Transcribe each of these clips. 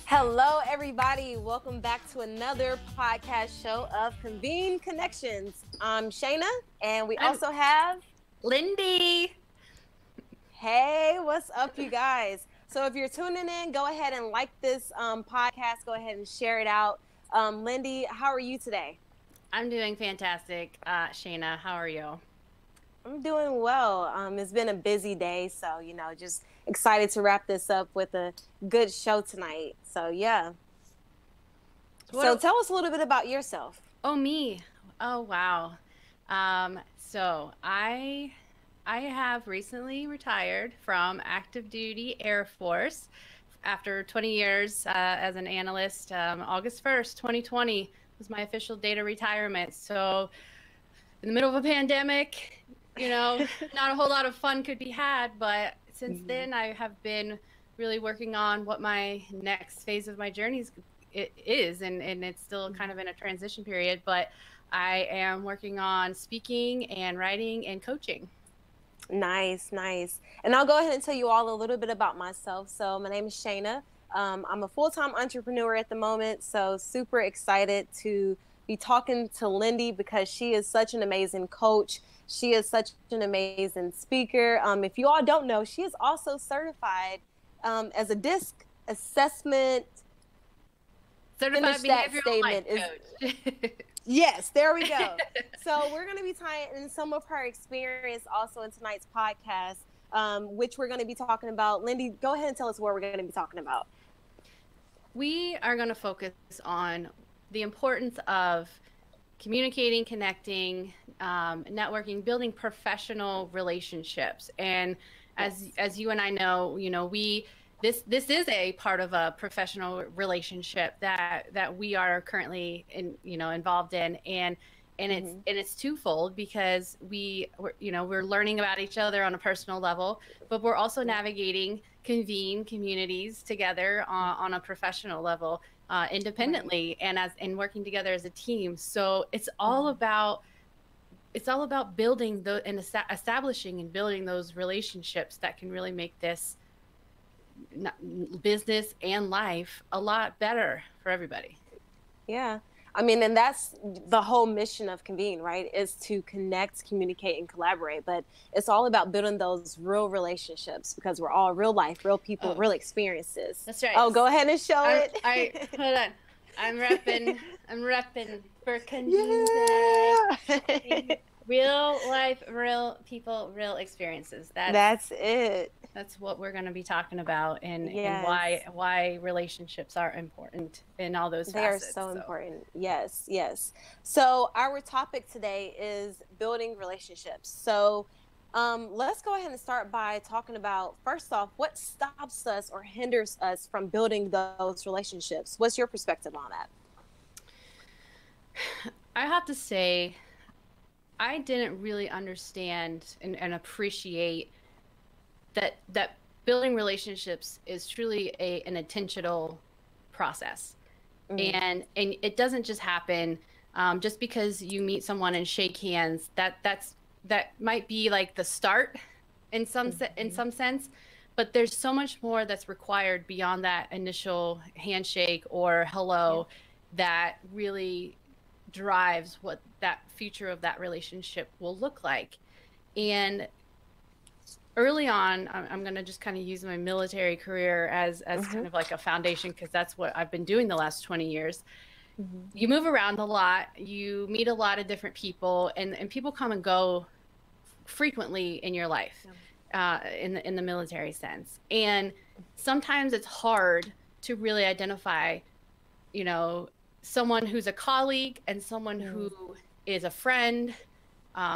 Hello, everybody. Welcome back to another podcast show of Convene Connections. I'm Shayna, and we also have Lindy. Hey, what's up, you guys? So if you're tuning in, go ahead and like this podcast. Go ahead and share it out. Lindy, how are you today? I'm doing fantastic. Shayna, how are you? I'm doing well. It's been a busy day, so, just excited to wrap this up with a good show tonight. So, yeah. So tell us a little bit about yourself. Oh, me. Oh, wow. So I have recently retired from active duty Air Force after 20 years as an analyst. August 1st, 2020 was my official date of retirement. So in the middle of a pandemic, not a whole lot of fun could be had, but since then I have been really working on what my next phase of my journey is, and it's still kind of in a transition period, but I am working on speaking and writing and coaching. Nice. And I'll go ahead and tell you all a little bit about myself. So my name is Shayna. I'm a full-time entrepreneur at the moment, so super excited to be talking to Lindy because she is such an amazing coach. She is such an amazing speaker. If you all don't know, she is also certified as a DISC assessment. Certified behavioral life coach. Yes, there we go. So we're going to be tying in some of her experience also in tonight's podcast, which we're going to be talking about. Lindy, go ahead and tell us what we're going to be talking about. We are going to focus on the importance of communicating, connecting, networking, building professional relationships. And as you and I know, this is a part of a professional relationship that we are currently involved in, and it's twofold because we're learning about each other on a personal level, but we're also navigating Convene communities together on a professional level, independently, and working together as a team. So it's all about building establishing and building those relationships that can really make this business and life a lot better for everybody. Yeah. I mean, and that's the whole mission of Convene, right? Is to connect, communicate, and collaborate. But it's all about building those real relationships because we're all real life, real people, real experiences. That's right. Oh, go ahead and show it. Hold on. I'm repping for Convene. Yeah. Real life, real people, real experiences. That's it. That's what we're going to be talking about, and why relationships are important in all those facets. They are so important. Yes. So our topic today is building relationships. So let's go ahead and start by talking about, first off, what stops us or hinders us from building those relationships? What's your perspective on that? I have to say, I didn't really understand and appreciate that building relationships is truly an intentional process. And it doesn't just happen just because you meet someone and shake hands. That might be like the start in some sense, but there's so much more that's required beyond that initial handshake or hello that really drives what that future of that relationship will look like. And early on, I'm going to just kind of use my military career as kind of like a foundation, because that's what I've been doing the last 20 years. You move around a lot, you meet a lot of different people, and people come and go frequently in your life, in the military sense. And sometimes it's hard to really identify, someone who's a colleague and someone who is a friend,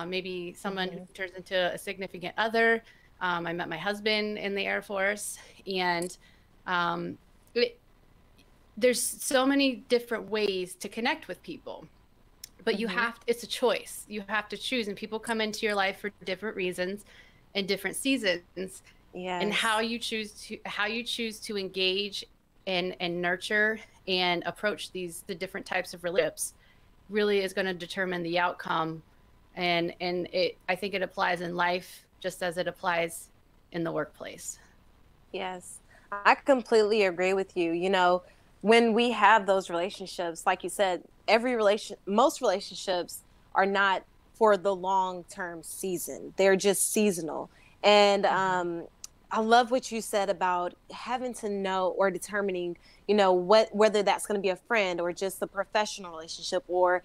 maybe someone who turns into a significant other. I met my husband in the Air Force, and there's so many different ways to connect with people. but it's a choice. You have to choose, and people come into your life for different reasons and different seasons. And Yes. how you choose to engage and nurture and approach the different types of relationships really is going to determine the outcome. And I think it applies in life just as it applies in the workplace. Yes, I completely agree with you. You know, when we have those relationships, like you said, most relationships are not for the long term season, they're just seasonal. And I love what you said about having to know or determining, you know, whether that's going to be a friend or just a professional relationship or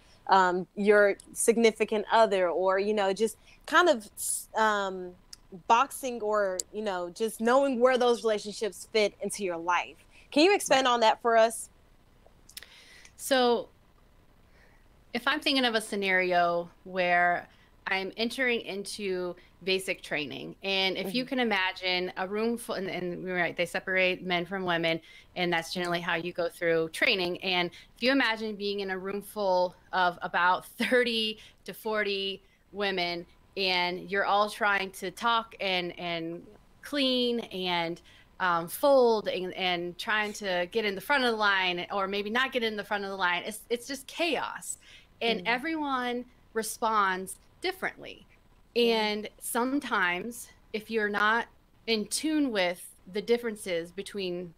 your significant other, or, you know, just kind of boxing or, you know, just knowing where those relationships fit into your life. Can you Right. expand on that for us? So if I'm thinking of a scenario where I'm entering into basic training, and if you Hmm. can imagine a room full, and you're right, they separate men from women, and that's generally how you go through training. And if you imagine being in a room full of about 30 to 40 women, and you're all trying to talk and clean and fold and trying to get in the front of the line, or maybe not get in the front of the line, it's just chaos, and Mm, everyone responds differently. yeah. And sometimes, if you're not in tune with the differences between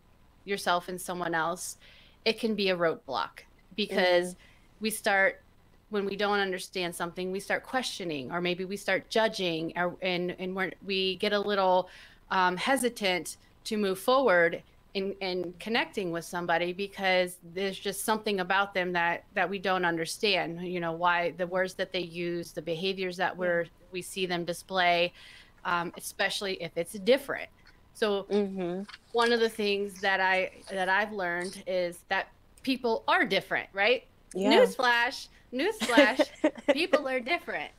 yourself and someone else, it can be a roadblock, Mm, because we start, when we don't understand something, we start questioning, or maybe we start judging, and we get a little hesitant to move forward in connecting with somebody, because there's just something about them that we don't understand, you know, why the words that they use, the behaviors that yeah. we see them display, especially if it's different. So Mm-hmm. one of the things that I've learned is that people are different, right? Yeah. Newsflash, newsflash, people are different.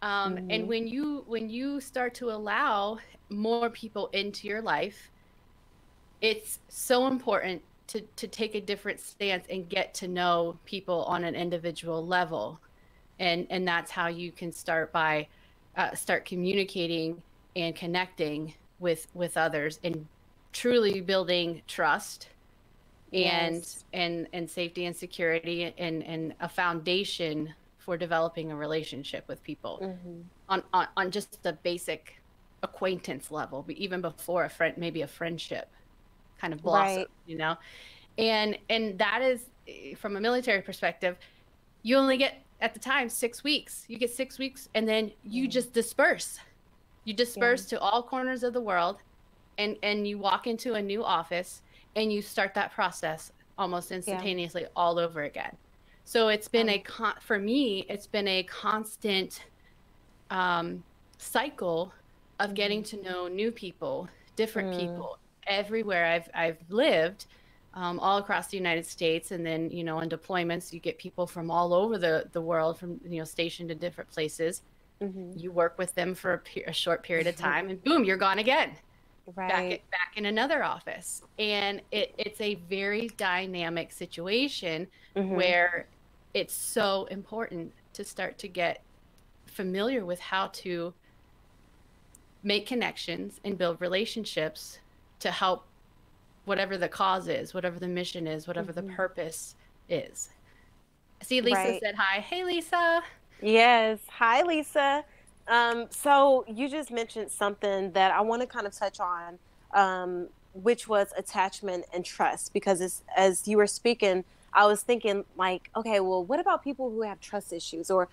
And Mm-hmm. when you start to allow more people into your life, it's so important to take a different stance and get to know people on an individual level. And that's how you can start communicating and connecting with others, and truly building trust Yes. and safety and security, and a foundation for developing a relationship with people Mm-hmm. on just a basic acquaintance level, but even before a friend, maybe a friendship kind of blossom, Right. you know. And that is, from a military perspective, you only get, at the time, 6 weeks. You get 6 weeks, and then you Yeah. just disperse. You Yeah. disperse to all corners of the world, and you walk into a new office, and you start that process almost Yeah. instantaneously all over again. So it's been Um, for me, it's been a constant um, cycle of getting mm-hmm. to know new people, different Mm, people, everywhere I've lived, all across the United States. And then, you know, in deployments, you get people from all over the world, from, you know, stationed in different places. mm-hmm. You work with them for a short period of time, and boom, you're gone again, Right. back in another office. And it's a very dynamic situation, Mm-hmm. where it's so important to start to get familiar with how to make connections and build relationships to help whatever the cause is, whatever the mission is, whatever the Mm-hmm. purpose is. See, Lisa Right. said hi. Hey, Lisa. Yes. Hi, Lisa. So you just mentioned something that I want to kind of touch on, which was attachment and trust. Because as you were speaking, I was thinking like, okay, well, what about people who have trust issues, or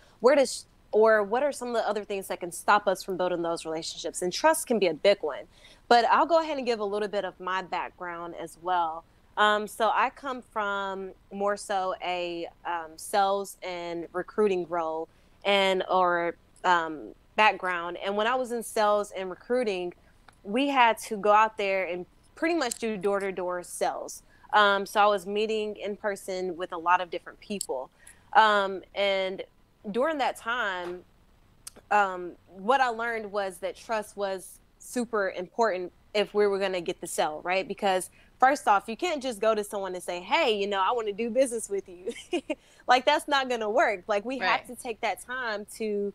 or what are some of the other things that can stop us from building those relationships? And trust can be a big one. But I'll go ahead and give a little bit of my background as well. So I come from more so a sales and recruiting role and or background. And when I was in sales and recruiting, we had to go out there and pretty much do door to door sales. So I was meeting in person with a lot of different people. And during that time, what I learned was that trust was super important if we were going to get the sale, right? Because first off, you can't just go to someone and say, hey, I want to do business with you. Like, that's not going to work. Like, we have Right. to take that time to,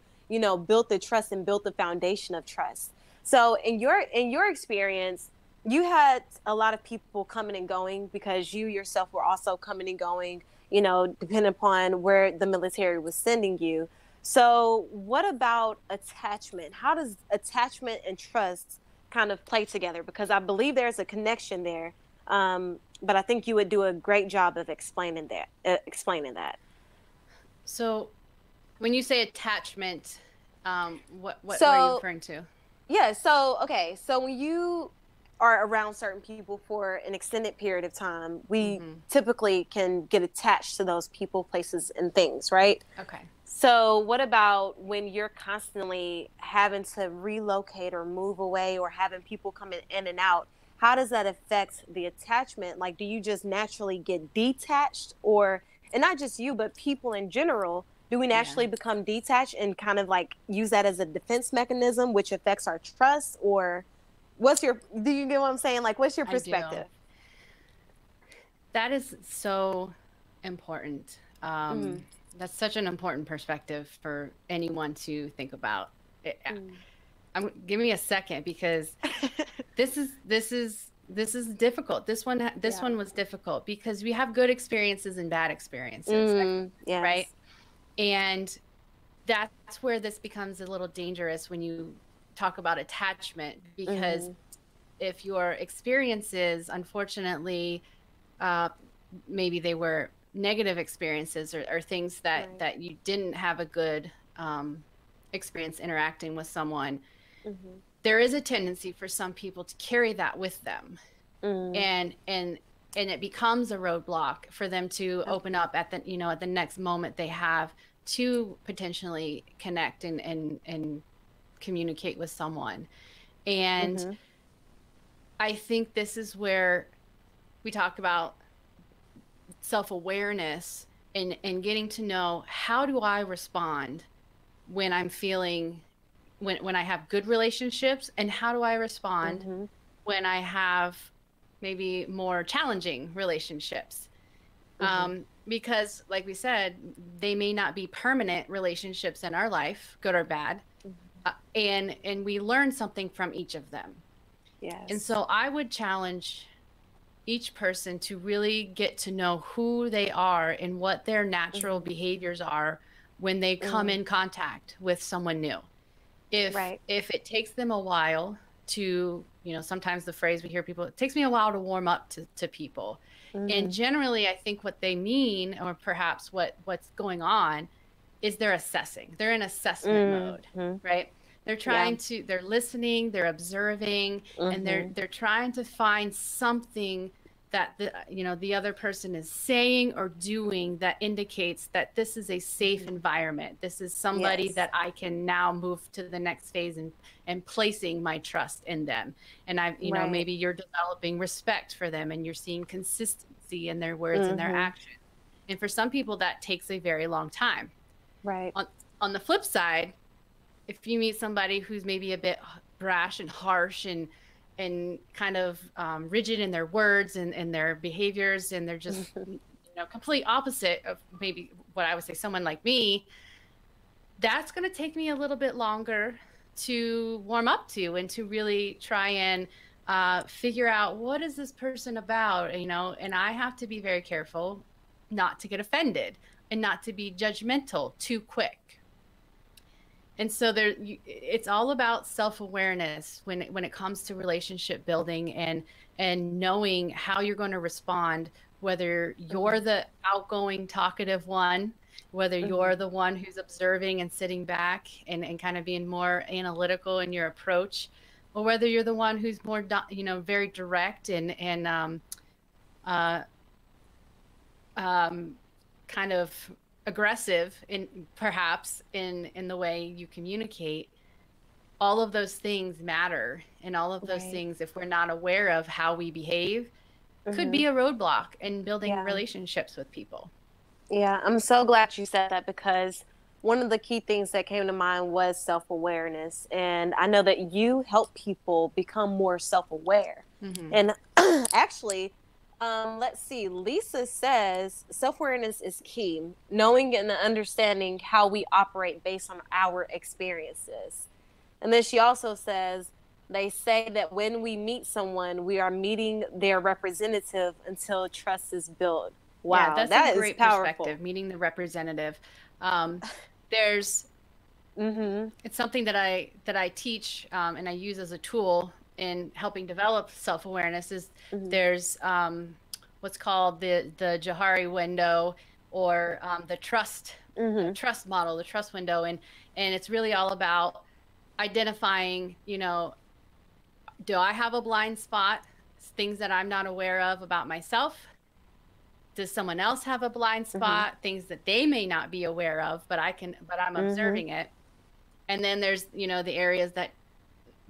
build the trust and build the foundation of trust. So in your experience, you had a lot of people coming and going because you yourself were also coming and going, depending upon where the military was sending you. So, what about attachment? How does attachment and trust kind of play together? Because I believe there's a connection there, but I think you would do a great job of explaining that. So when you say attachment, what are you So, referring to? yeah. So, okay. So when you are around certain people for an extended period of time, we Mm-hmm. typically can get attached to those people, places, and things, right? Okay. So, what about when you're constantly having to relocate or move away or having people coming in and out? How does that affect the attachment? Like, do you just naturally get detached, and not just you, but people in general? Do we Yeah, naturally become detached and kind of like use that as a defense mechanism, which affects our trust? Or do you get what I'm saying? Like, what's your I do. perspective? That is so important. Mm-hmm. That's such an important perspective for anyone to think about. Give me a second because this is difficult. This Yeah. one was difficult because we have good experiences and bad experiences, right? Yes. And that's where this becomes a little dangerous when you talk about attachment, because Mm-hmm. if your experiences, unfortunately, uh, maybe they were negative experiences, or things Right. that you didn't have a good experience interacting with someone, Mm-hmm. there is a tendency for some people to carry that with them, Mm. and it becomes a roadblock for them to open Okay. up at the next moment they have to potentially connect and communicate with someone. And Mm-hmm. I think this is where we talk about self-awareness, and getting to know, how do I respond when I'm feeling, when I have good relationships, and how do I respond Mm-hmm. when I have maybe more challenging relationships. Mm-hmm. Because like we said, they may not be permanent relationships in our life, good or bad. And we learn something from each of them. And Yes. so I would challenge each person to really get to know who they are and what their natural Mm-hmm. behaviors are when they come Mm. in contact with someone new. If Right. it takes them a while to, sometimes the phrase we hear people, it takes me a while to warm up to people. And Mm-hmm. generally, I think what they mean, or perhaps what's going on, is they're assessing. They're in assessment mode, Mm-hmm. right? Yeah. They're listening, they're observing, and Mm-hmm. they're trying to find something that the other person is saying or doing that indicates that this is a safe Mm-hmm. environment. This is somebody Yes. that I can now move to the next phase, and placing my trust in them. And Right. maybe you're developing respect for them, and you're seeing consistency in their words and their Mm-hmm. actions. And for some people, that takes a very long time. Right. On on the flip side, if you meet somebody who's maybe a bit brash and harsh, and kind of rigid in their words and their behaviors, and they're just complete opposite of maybe what I would say someone like me, that's going to take me a little bit longer to warm up to, and to really try and figure out, what is this person about, and I have to be very careful not to get offended and not to be judgmental too quick. And so it's all about self-awareness when it comes to relationship building, and knowing how you're going to respond, whether you're Mm-hmm. the outgoing, talkative one, whether you're Mm-hmm. the one who's observing and sitting back, and kind of being more analytical in your approach, or whether you're the one who's more, very direct, and uh, um, kind of aggressive, perhaps in the way you communicate. All of those things matter, and all of those Right. things, if we're not aware of how we behave, could Mm-hmm. be a roadblock in building Yeah. relationships with people. Yeah. I'm so glad you said that because one of the key things that came to mind was self-awareness. And I know that you help people become more self-aware. Mm-hmm. And actually, let's see, Lisa says self-awareness is key, knowing and understanding how we operate based on our experiences. And then she also says, they say that when we meet someone, we are meeting their representative until trust is built. Yeah, Wow, that's a that is great powerful. perspective, meeting the representative. Um, there's Mm-hmm. it's something that I teach, and I use as a tool in helping develop self-awareness. Is Mm-hmm. there's what's called the Johari window, or the Mm-hmm. trust model, the trust window, and it's really all about identifying, do I have a blind spot, things that I'm not aware of about myself? Does someone else have a blind Mm-hmm. spot, things that they may not be aware of, but I'm Mm-hmm. observing it? And then there's, the areas that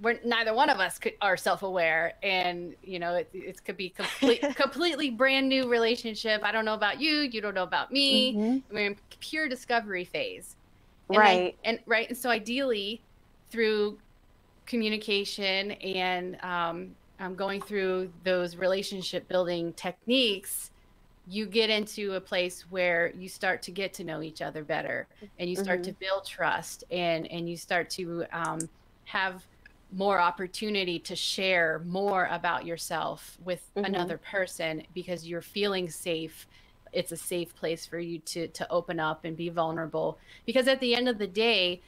we're neither one of us are self-aware, and it could be completely brand new relationship. I don't know about you, you don't know about me. Mm-hmm. We're in pure discovery phase. Right. And so ideally, through communication and going through those relationship building techniques, you get into a place where you start to get to know each other better, and you start Mm-hmm. to build trust, and you start to have more opportunity to share more about yourself with Mm-hmm. another person, because you're feeling safe. It's a safe place for you to open up and be vulnerable, because at the end of the day,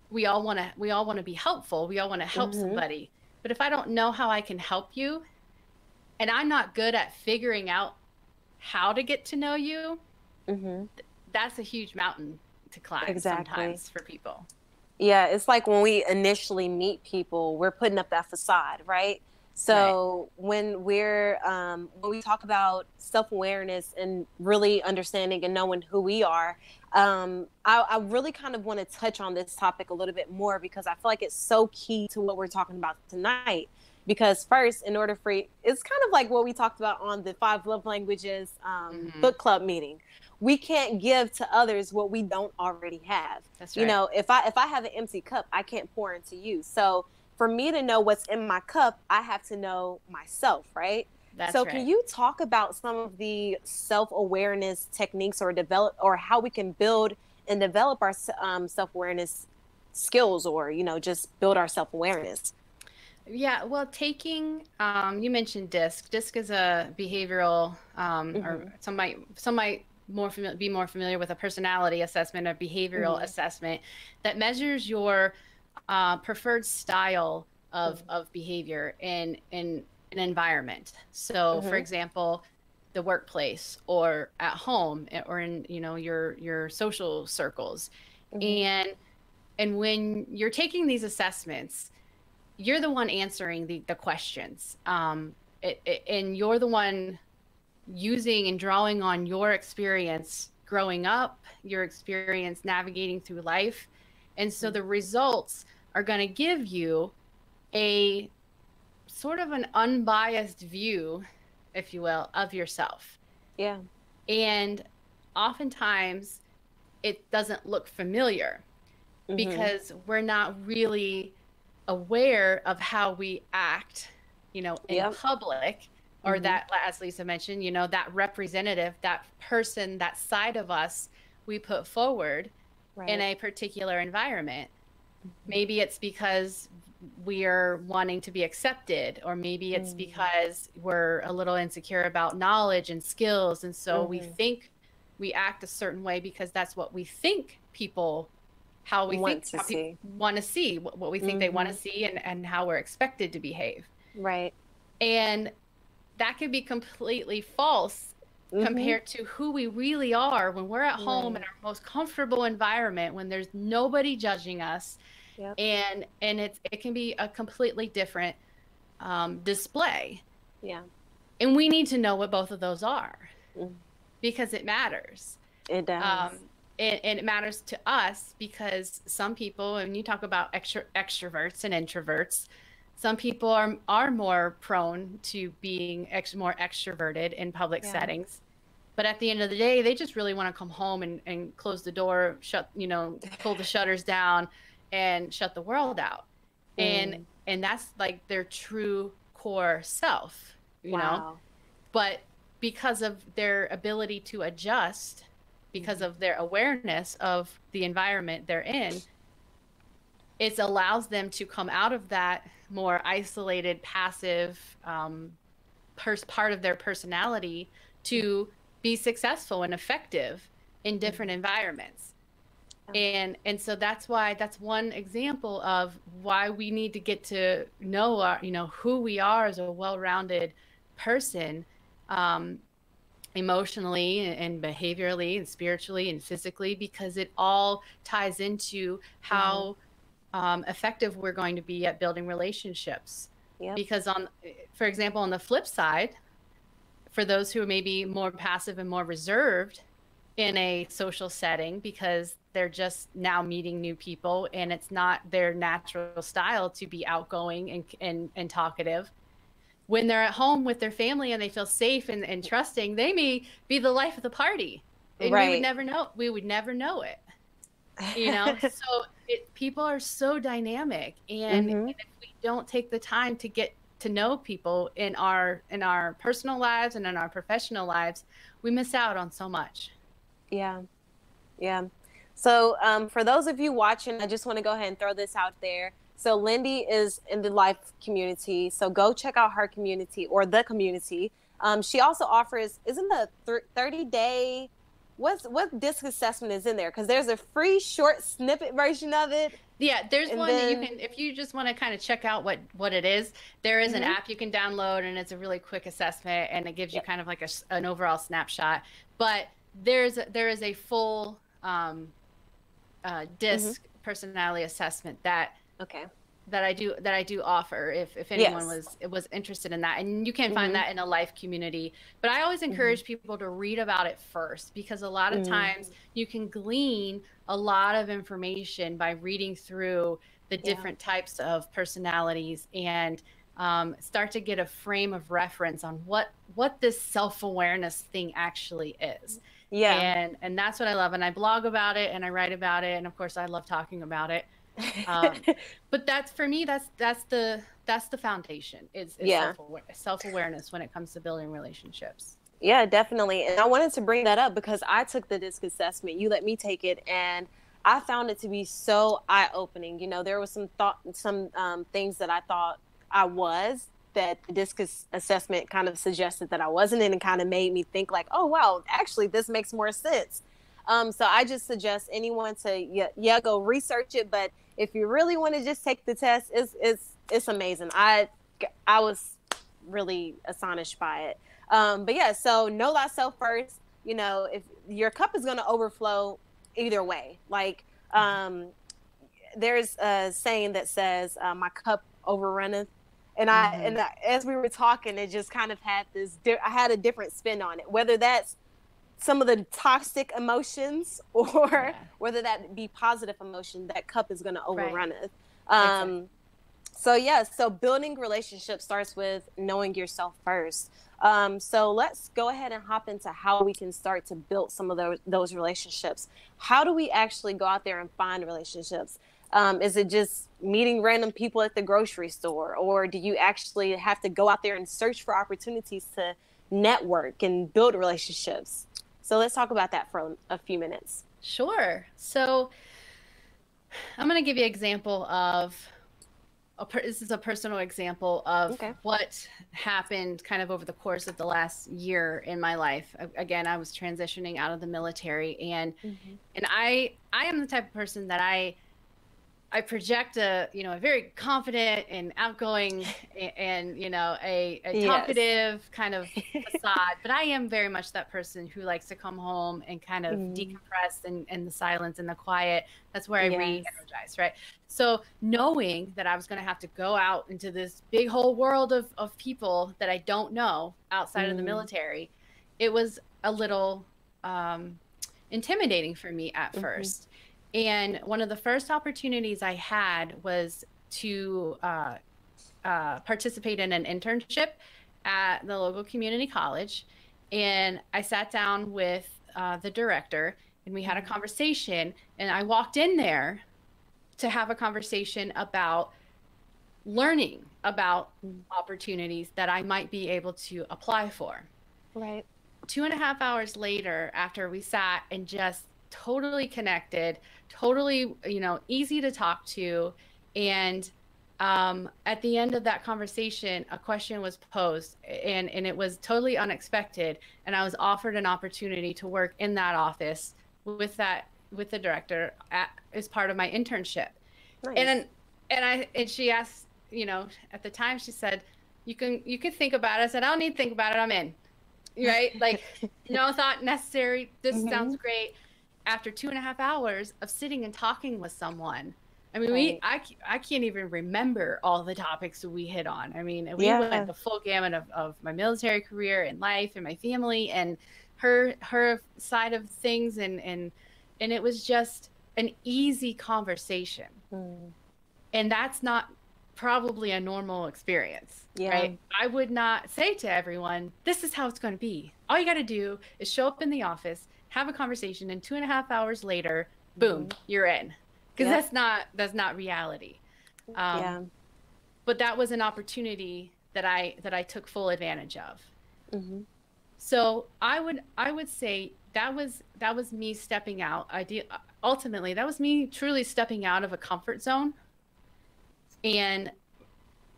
we all want to be helpful. We all want to help Mm-hmm. somebody. But if I don't know how I can help you, and I'm not good at figuring out how to get to know you, Mm-hmm. that's a huge mountain to climb Exactly. sometimes for people. Yeah, it's like when we initially meet people, we're putting up that facade, right? Right. So when we talk about self-awareness and really understanding and knowing who we are, I really kind of want to touch on this topic a little bit more, because I feel like it's so key to what we're talking about tonight. Because first, in order for it's kind of like what we talked about on the five love languages Hmm. book club meeting. We can't give to others what we don't already have. That's You right. know, if I have an empty cup, I can't pour into you. So for me to know what's in my cup, I have to know myself, right? That's So can right. you talk about some of the self-awareness techniques, or develop, or how we can build and develop our self-awareness skills, or just build our self-awareness? Yeah, well, you mentioned DISC. DISC is a behavioral, or Mm-hmm. some might be more familiar with a personality assessment, a behavioral Mm-hmm. assessment that measures your preferred style of Mm-hmm. of behavior in an environment. So, for Mm-hmm. example, the workplace, or at home, or in your social circles, Mm-hmm. and when you're taking these assessments, you're the one answering the questions, and you're the one using and drawing on your experience growing up, your experience navigating through life. And so the results are going to give you a sort of an unbiased view, if you will, of yourself. Yeah. And oftentimes it doesn't look familiar, Mm-hmm. because we're not really aware of how we act, in Yep. public, or Mm-hmm. that, as Lisa mentioned, that representative, that person, that side of us we put forward in Right. a particular environment. Maybe it's because we are wanting to be accepted, or maybe it's Mm-hmm. because we're a little insecure about knowledge and skills. And so we Mm-hmm. think we act a certain way because that's what we think people how we Want think to how people see. want to see, what we think they want to Mm-hmm. see, and how we're expected to behave. Right. And that could be completely false Mm-hmm. compared to who we really are when we're at home in Right. our most comfortable environment, when there's nobody judging us, Yep. and it can be a completely different display. Yeah. And we need to know what both of those are, Mm. because it matters. It does. um, and it matters to us because some people, and you talk about extroverts and introverts, some people are more prone to being more extroverted in public Yeah. settings, But at the end of the day, they just really want to come home and close the door, pull the shutters down and shut the world out. And Mm. and that's like their true core self, you know. Wow. But because of their ability to adjust, because Mhm. of their awareness of the environment they're in, it allows them to come out of that more isolated, passive part of their personality to be successful and effective in different Mhm. environments. Yeah. And so that's why, that's one example of why we need to get to know who we are as a well-rounded person, um, emotionally and behaviorally and spiritually and physically, because it all ties into Mhm. how effective we're going to be at building relationships. Yep. Because for example, on the flip side, for those who are maybe more passive and more reserved in a social setting because they're just now meeting new people and it's not their natural style to be outgoing and talkative, when they're at home with their family and they feel safe and trusting, they may be the life of the party, and we would Right. never know. We would never know it, So people are so dynamic, and Mhm. if we don't take the time to get to know people in our personal lives and in our professional lives, we miss out on so much. Yeah. Yeah. So, for those of you watching, I just want to go ahead and throw this out there. So, Lindy is in the life community. So, go check out her community or the community. She also offers, isn't the 30-day, what disc assessment is in there? Because there's a free short snippet version of it. Yeah, there's And one that you then, can, if you just want to kind of check out what it is, there is an mhm, app you can download, and it's a really quick assessment, and it gives you yep. kind of like an overall snapshot. But there is a full Hmm. disc personality assessment that Okay. I do offer if anyone Yes. was interested in that, and you can find Hmm. that in a life community. But I always Hmm. encourage people to read about it first, because a lot of Hmm. times you can glean a lot of information by reading through the Yeah. different types of personalities, and start to get a frame of reference on what this self-awareness thing actually is. Yeah. And that's what I love, and I blog about it and I write about it, and of course I love talking about it. um, but that's, for me, that's the foundation, is Yeah. self-awareness when it comes to building relationships. Yeah, definitely. And I wanted to bring that up because I took the disc assessment. You let me take it, and I found it to be so eye-opening. There was some things that I thought I was, that the disc assessment kind of suggested that I wasn't, and it kind of made me think like, oh wow, actually this makes more sense. So I just suggest anyone to, yeah, go research it. But if you really want to just take the test, it's amazing. I was really astonished by it. But yeah, so know thyself first. If your cup is going to overflow either way, like, there's a saying that says, my cup overrunneth. Mm-hmm. As we were talking, it just kind of had I had a different spin on it, whether that's some of the toxic emotions or Yeah. whether that be positive emotion, that cup is going to Right. overrun it. Exactly. So yeah, so building relationships starts with knowing yourself first. So let's go ahead and hop into how we can start to build some of those relationships. How do we actually go out there and find relationships? Is it just meeting random people at the grocery store, or do you actually have to go out there and search for opportunities to network and build relationships? So let's talk about that for a few minutes. Sure. So I'm going to give you an example of this is a personal example of Okay. what happened kind of over the course of the last year in my life. Again, I was transitioning out of the military, Hmm. and I am the type of person that I project a very confident and outgoing and a Yes. talkative kind of facade, but I am very much that person who likes to come home and kind of Mm. decompress and the silence and the quiet. That's where I Yes. re-energize, right? So knowing that I was going to have to go out into this big whole world of people that I don't know outside of the Mm. military, it was a little um, intimidating for me at Hmm. first. And one of the first opportunities I had was to participate in an internship at the local community college. And I sat down with the director, and we had a conversation. And I walked in there to have a conversation about learning about opportunities that I might be able to apply for. Right. 2.5 hours later, after we sat and just totally connected, totally, easy to talk to. And at the end of that conversation, a question was posed, and it was totally unexpected. And I was offered an opportunity to work in that office with the director as part of my internship. Nice. And she asked, at the time she said, you can think about it. I said, I don't need to think about it. I'm in. Right? Like, no thought necessary. This sounds great. After 2.5 hours of sitting and talking with someone, I mean, I can't even remember all the topics that we hit on. I mean, we went the full gamut of my military career and life and my family and her side of things. And it was just an easy conversation. And that's not probably a normal experience, right? I would not say to everyone, this is how it's going to be. All you got to do is show up in the office, have a conversation, and 2.5 hours later, boom, you're in. Because that's not reality. But that was an opportunity that I took full advantage of. So I would say that was me stepping out. Ultimately, that was me truly stepping out of a comfort zone and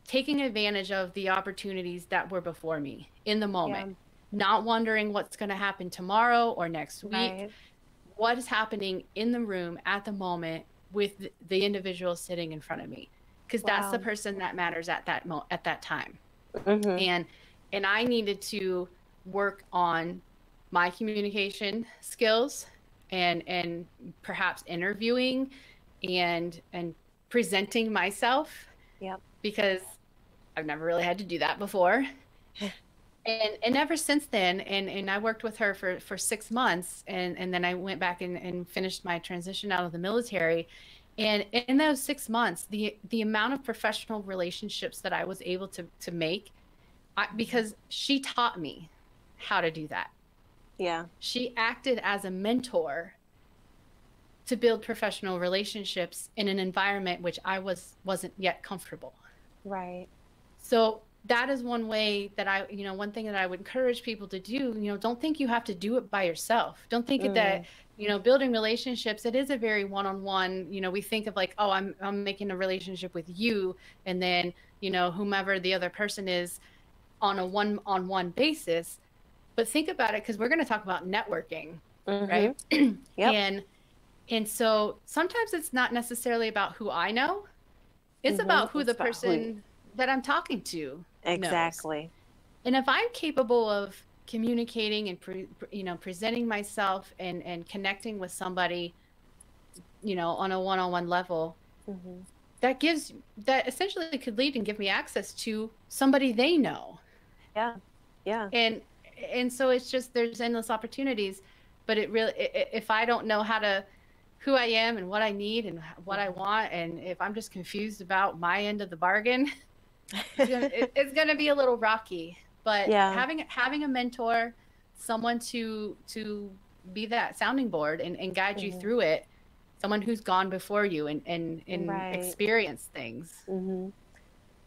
taking advantage of the opportunities that were before me in the moment, not wondering what's going to happen tomorrow or next week. What is happening in the room at the moment with the individual sitting in front of me, because that's the person that matters at that time. And I needed to work on my communication skills and perhaps interviewing and presenting myself. Because I've never really had to do that before. And ever since then, and I worked with her for 6 months, and then I went back and finished my transition out of the military. And in those 6 months, the amount of professional relationships that I was able to make, because she taught me how to do that. She acted as a mentor to build professional relationships in an environment which I wasn't yet comfortable. So that is one way that one thing that I would encourage people to do. Don't think you have to do it by yourself. Don't think that, building relationships, it is a very one-on-one. We think of like, oh, I'm making a relationship with you, and then, whomever the other person is on a one-on-one basis. But think about it, because we're going to talk about networking, right? And so sometimes it's not necessarily about who I know. It's about who the person that I'm talking to knows. And if I'm capable of communicating and presenting myself and connecting with somebody, on a one-on-one level, that essentially could lead and give me access to somebody they know. And so it's just, there's endless opportunities, but it really, if I don't know who I am and what I need and what I want, and if I'm just confused about my end of the bargain, it's gonna be a little rocky. But having a mentor, someone to be that sounding board and guide you through it, someone who's gone before you and experienced things.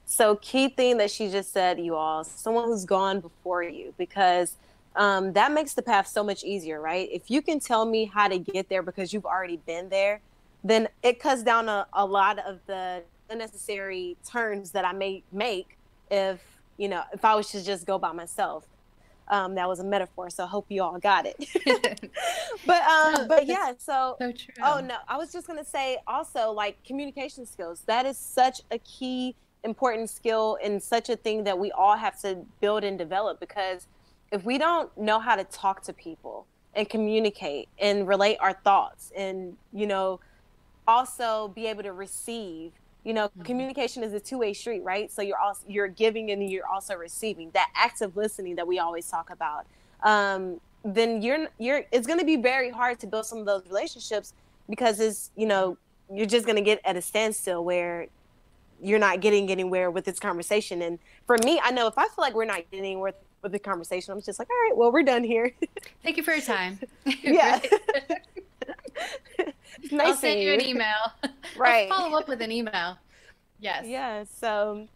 So key thing that she just said, you all, someone who's gone before you, because that makes the path so much easier, right? If you can tell me how to get there because you've already been there, then it cuts down a lot of the unnecessary turns that I may make if I was to just go by myself. That was a metaphor, so I hope you all got it. But yeah, so true. Oh no, I was just gonna say also, like, communication skills. That is such a key, important skill, and such a thing that we all have to build and develop, because if we don't know how to talk to people and communicate and relate our thoughts and, also be able to receive, communication is a two-way street, right? So you're giving and you're also receiving, that active listening that we always talk about. Then it's going to be very hard to build some of those relationships, because you're just going to get at a standstill where you're not getting anywhere with this conversation. And for me, I know if I feel like we're not getting anywhere with the conversation. I was just like, all right, well, we're done here. Thank you for your time. Yeah. Nice I'll send you an email. I'll Right. follow up with an email. Yes. Yeah. So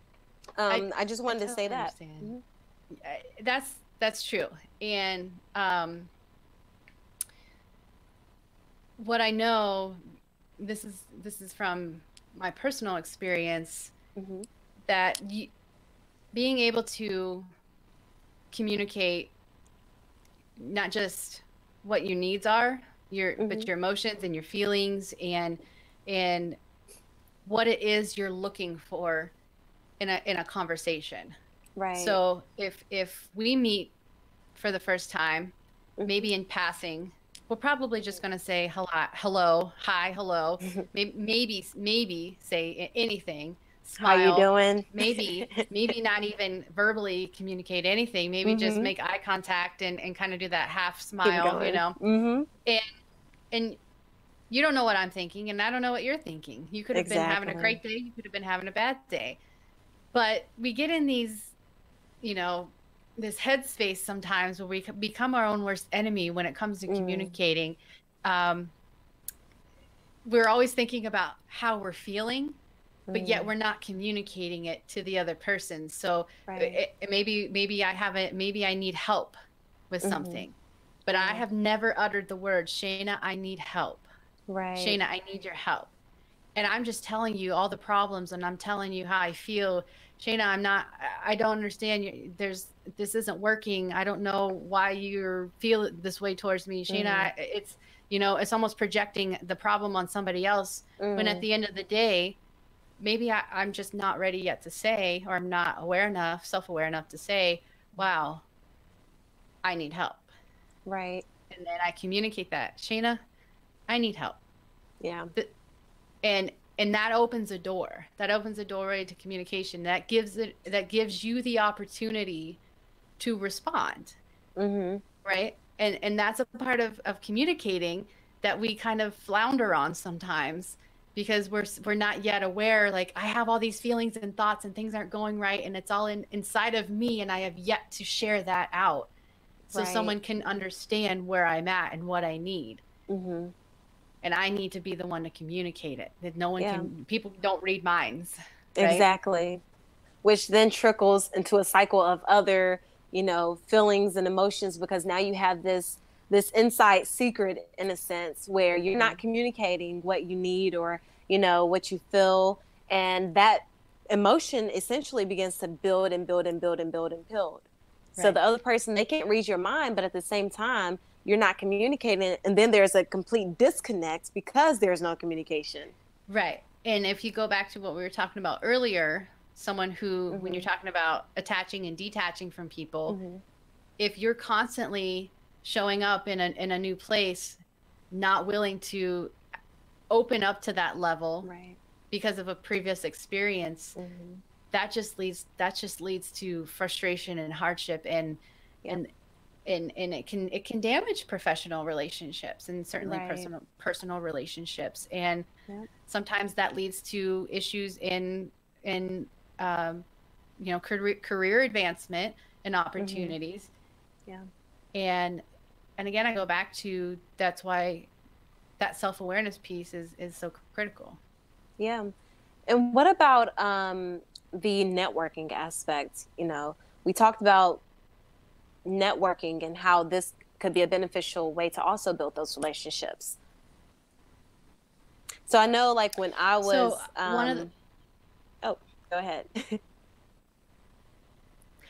I just wanted to say totally that. understand. That's true. And what I know, this is from my personal experience, Mm-hmm. that being able to communicate not just what your needs are, but your emotions and your feelings, and what it is you're looking for in a conversation. Right. So if we meet for the first time, maybe in passing, we're probably just going to say hello, hi, hello. Maybe say anything, smile. How you doing? maybe not even verbally communicate anything. Maybe just make eye contact and kind of do that half smile, you know. And you don't know what I'm thinking, and I don't know what you're thinking. You could have been having a great day. You could have been having a bad day. But we get in these, this headspace sometimes where we become our own worst enemy when it comes to communicating. We're always thinking about how we're feeling, but yet we're not communicating it to the other person. So maybe I need help with something, but I have never uttered the word, Shayna, I need help. Right. Shayna, I need your help. And I'm just telling you all the problems, and I'm telling you how I feel. Shayna, I don't understand. This isn't working. I don't know why you feel this way towards me. Shayna, it's almost projecting the problem on somebody else, when at the end of the day, maybe I'm just not ready yet to say, or I'm not self-aware enough to say, wow, I need help. Right. And then I communicate that, Shayna, I need help. Yeah. And that opens a door. That opens a doorway to communication. That gives you the opportunity to respond. Right? And that's a part of communicating that we kind of flounder on sometimes, because we're not yet aware, like, I have all these feelings and thoughts and things aren't going right, and it's all inside of me, and I have yet to share that out so someone can understand where I'm at and what I need. And I need to be the one to communicate it. That no one can. People don't read minds. Right? Exactly. Which then trickles into a cycle of other, feelings and emotions, because now you have this inside secret, in a sense, where you're not communicating what you need, or what you feel, and that emotion essentially begins to build and build and build and build and build. So the other person, they can't read your mind, but at the same time, you're not communicating, and then there's a complete disconnect because there's no communication. Right. And if you go back to what we were talking about earlier, someone who, when you're talking about attaching and detaching from people, if you're constantly showing up in a new place, not willing to open up to that level because of a previous experience, that just leads to frustration and hardship, and it can damage professional relationships, and certainly personal relationships. And sometimes that leads to issues in career advancement and opportunities. And again, I go back to, that's why that self-awareness piece is so critical. Yeah. And what about the networking aspect? We talked about networking and how this could be a beneficial way to also build those relationships. So I know, like, when I was oh, go ahead.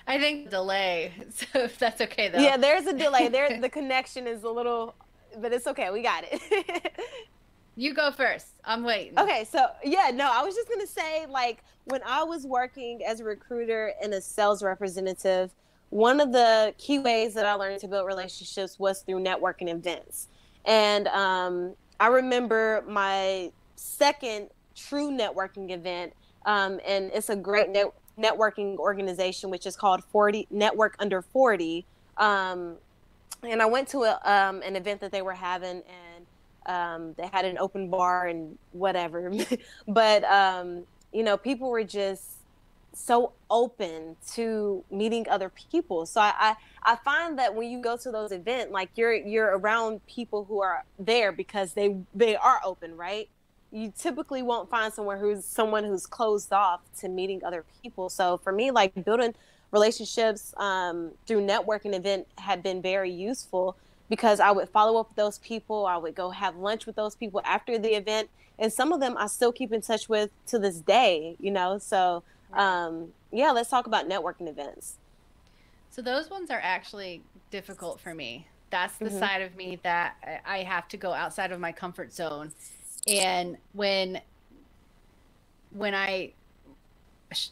I think delay, so if that's okay though. Yeah, there's a delay there. The connection is a little, but it's okay, we got it. You go first, I'm waiting. Okay, so I was just gonna say, like, when I was working as a recruiter and a sales representative, one of the key ways that I learned to build relationships was through networking events. And I remember my second true networking event, and it's a great networking organization, which is called Network Under 40. And I went to an event that they were having, and they had an open bar and whatever. But, people were just so open to meeting other people. So I find that when you go to those events, like you're around people who are there because they are open, right? You typically won't find someone who's closed off to meeting other people. So for me, like building relationships through networking event had been very useful because I would follow up with those people. I would go have lunch with those people after the event, and some of them I still keep in touch with to this day. You know, so Right. yeah, let's talk about networking events. So those ones are actually difficult for me. That's the Mm-hmm. side of me that I have to go outside of my comfort zone. And when I